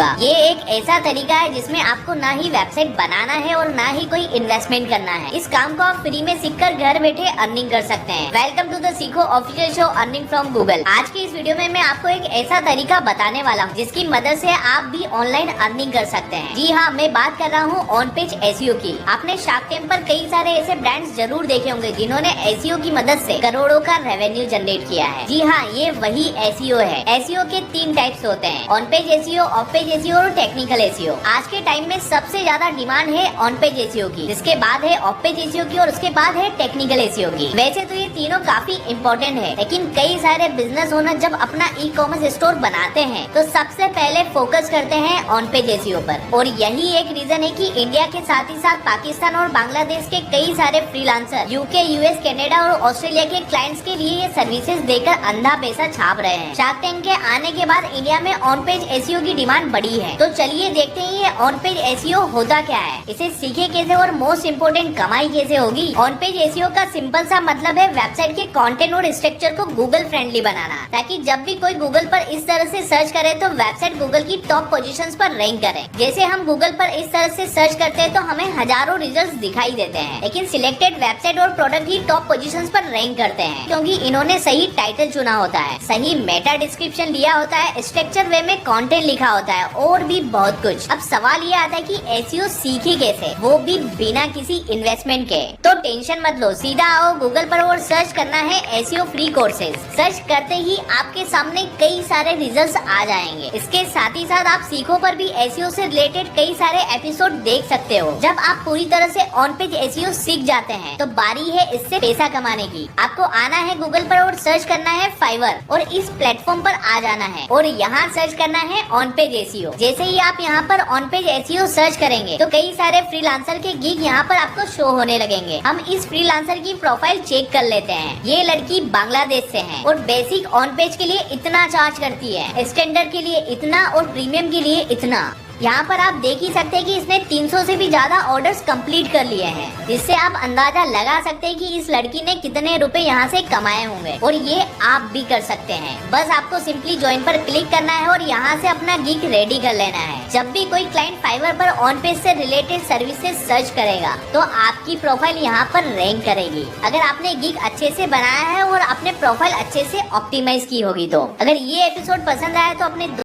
होगा। ये एक ऐसा तरीका है जिसमें आपको ना ही वेबसाइट बनाना है और ना ही कोई इन्वेस्टमेंट करना है। इस काम को आप फ्री में सीखकर घर बैठे अर्निंग कर सकते हैं। वेलकम टू द सीखो official show earning from Google. आज की इस वीडियो में मैं आपको एक ऐसा तरीका बताने वाला हूँ जिसकी मदद से आप भी ऑनलाइन अर्निंग कर सकते हैं। जी हाँ, मैं बात कर रहा हूँ ऑन पेज एसईओ की। आपने शार्क टैंक पर कई सारे ऐसे ब्रांड्स जरूर देखे होंगे जिन्होंने एसईओ की मदद से करोड़ों का रेवेन्यू जनरेट किया है। जी हाँ, ये वही एसईओ है। एसईओ के 3 टाइप्स होते हैं, on page SEO, of page SEO और टेक्निकल एसईओ। आज के टाइम में सबसे ज्यादा डिमांड है ऑन पेज एसईओ की, जिसके बाद है ऑफ पेज एसईओ की और उसके बाद है टेक्निकल एसईओ की। वैसे तो ये तीनों काफी इम्पोर्टेंट है, लेकिन कई सारे बिजनेस ओनर जब अपना ई कॉमर्स स्टोर बनाते हैं तो सबसे पहले फोकस करते हैं ऑन पेज एसईओ पर। और यही एक रीजन है कि इंडिया के साथ ही साथ पाकिस्तान और बांग्लादेश के कई सारे फ्रीलांसर यूके, यूएस, कनाडा और ऑस्ट्रेलिया के क्लाइंट्स के लिए ये सर्विसेज देकर अंधा पैसा छाप रहे हैं। शार्क टैंक के आने के बाद इंडिया में ऑन पेज एसईओ की डिमांड बढ़ी है। तो चलिए देखते हैं ये ऑन पेज एसईओ होता क्या है, इसे सीखे कैसे और मोस्ट इम्पोर्टेंट कमाई कैसे होगी। ऑन पेज एसईओ का सिंपल सा मतलब है वेबसाइट के कंटेंट और स्ट्रक्चर को गूगल फ्रेंडली बनाना, ताकि जब भी कोई गूगल पर इस तरह से सर्च करे तो वेबसाइट गूगल की टॉप पोजीशंस पर रैंक करे। जैसे हम गूगल पर इस तरह से सर्च करते हैं तो हमें हजारों रिजल्ट्स दिखाई देते हैं, लेकिन सिलेक्टेड वेबसाइट और प्रोडक्ट ही टॉप पोजीशंस पर रैंक करते हैं, क्योंकि इन्होंने सही टाइटल चुना होता है, सही मेटा डिस्क्रिप्शन दिया होता है, स्ट्रक्चर वे में कंटेंट लिखा होता है और भी बहुत कुछ। अब सवाल ये आता है कि एसईओ सीखे कैसे, वो भी बिना किसी इन्वेस्टमेंट के। तो टेंशन मत लो, सीधा आओ गूगल पर और सर्च करना है एसईओ फ्री कोर्सेज। सर्च करते ही आपके सामने कई सारे रिजल्ट्स आ जाएंगे। इसके साथ ही साथ आप सीखो पर भी एसईओ से रिलेटेड कई सारे एपिसोड देख सकते हो। जब आप पूरी तरह से ऑन पेज एसईओ सीख जाते हैं तो बारी है इससे पैसा कमाने की। आपको आना है गूगल पर और सर्च करना है फाइवर और इस प्लेटफॉर्म पर आ जाना है और यहाँ सर्च करना है ऑन पेज एसईओ। जैसे ही आप यहाँ पर ऑन पेज एसईओ सर्च करेंगे तो कई सारे फ्रीलांसर के गिग यहाँ पर आपको शो होने लगेंगे। हम इस फ्रीलांसर की प्रोफाइल चेक कर लेते हैं। ये लड़की बांग्लादेश से है और बेसिक ऑन पेज के लिए इतना चार्ज करती है, स्टैंडर्ड के लिए इतना और प्रीमियम के लिए इतना। यहाँ पर आप देख ही सकते हैं कि इसने 300 से भी ज्यादा ऑर्डर्स कंप्लीट कर लिए हैं, जिससे आप अंदाजा लगा सकते हैं कि इस लड़की ने कितने रुपए यहाँ से कमाए होंगे। और ये आप भी कर सकते हैं। बस आपको सिंपली ज्वाइन पर क्लिक करना है और यहाँ से अपना गिग रेडी कर लेना है। जब भी कोई क्लाइंट फाइवर पर ऑन पेज से रिलेटेड सर्विसेज सर्च करेगा तो आपकी प्रोफाइल यहाँ पर रैंक करेगी, अगर आपने गिग अच्छे से बनाया है और अपने प्रोफाइल अच्छे से ऑप्टिमाइज की होगी। तो अगर ये एपिसोड पसंद आया तो अपने